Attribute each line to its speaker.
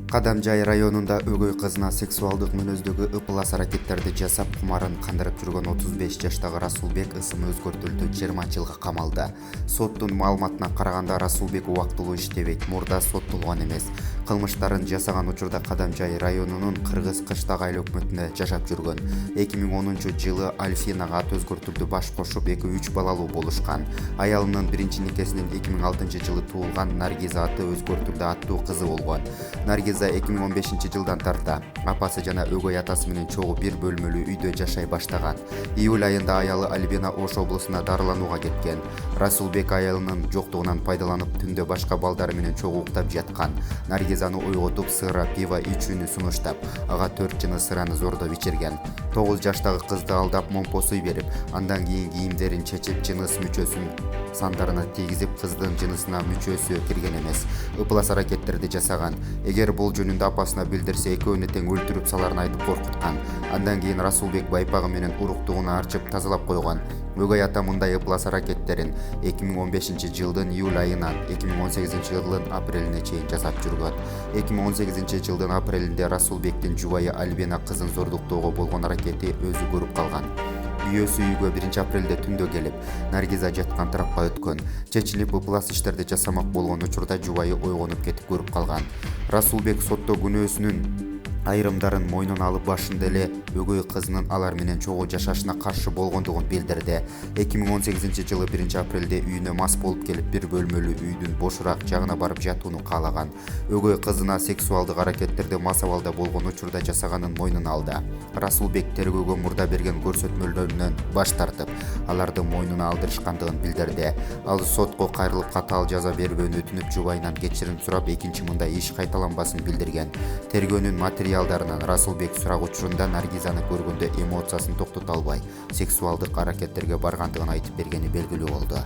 Speaker 1: Кадамжай районунда өгөй кызына сексуалдык мүнөздөгү ыпылас аракеттерди жасап, кумарын кандырып жүргөн 35 жаштагы Расулбек ысымы өзгөртүлдү, 20 жылга камалды. Соттун маалыматына караганда, Расулбек убактылуу иштебейт, мурда соттолгон эмес. Кылмыштарын жасаган учурда Кадамжай районунун Кыргыз кыштак айыл өкмөтүндө жашап жүргөн. 2010-жылы Альфинага ат өзгөртүлдү, баш кошуп 2-3 балалуу болушкан. Аялынын биринчи никесинен 2006-жылы туулган Наргиза аты өзгөртүлдү аттуу кызы болгон. Наргиза 2015-жылдан тарта апасы жана өгөй атасы менен чогуу бир бөлмөлүү үйдө жашай баштаган. Июль айында аялы Альбина Ош облусуна дарыланууга кеткен. Расулбек аялынын жоктугунан пайдаланып, түндө башка балдары менен чогуу уктап жаткан. Наргизаны ойготуп, сыра, пиво ичүүнү сунуштап, ага 4 жыны сыраны зордоп ичирген. 9 жаштагы кызды алдап, момпосуй берип, андан кийин кийимдерин чечип, жыныс мүчөсүн сандарына тийгизип, кыздын жынысына мүчөсү кирген эмес, ыпылас аракеттерди жасаган. Эгер бул жөнүндө апасына билдирсе, экөөнү тең өлтүрүп саларын айтып коркуткан. Андан кийин Расулбек байпагы менен уруктугуну арчып тазалап койгон. Өгөй ата мындай ыпылас аракеттерин 2015-жылдын июль айынан 2018-жылдын апрелине чейин жасап жүргөн. 2018-жылдын апрелинде Расулбектин жубайы Альбина кызын зордуктоого болгон аракети өзү көрүп калган. Күйөөсү үйгө 1-апрелде түндө келип, Наргиза жаткан тарапка өткөн. Чечилип, ыпылас иштерди жасамак болгон учурда жубайы ойгонуп кетип көрүп калган. Расулбек сотто күнөөсүнүн айрымдарын мойнуна алып, башында эле өгөй кызынын алар менен чогуу жашашына каршы болгондугун билдирди. 2018-жылы 1-апрелде үйүнө мас болуп келип, бир бөлмөлүү үйдүн бошураак жагына барып жатууну каалаган. Өгөй кызына сексуалдык аракеттерди мас абалда болгон учурда жасаганын мойнуна алды. Расулбек тергөөгө мурда берген көрсөтмөлөрүнөн баш тартып, аларды мойнуна алдырышкандыгын билдирди. Ал сотко кайрылып, катаал жаза бербөөнү өтүнүп, жубайынан кечирим сурап, экинчи мындай иш кайталанбасын билдирген. Тергөөнүн материалдарынан Расулбек сурак учурунда Наргизаны көргөндө эмоциясын токтото албай, сексуалдык аракеттерге баргандыгын айтып бергени белгилүү болду.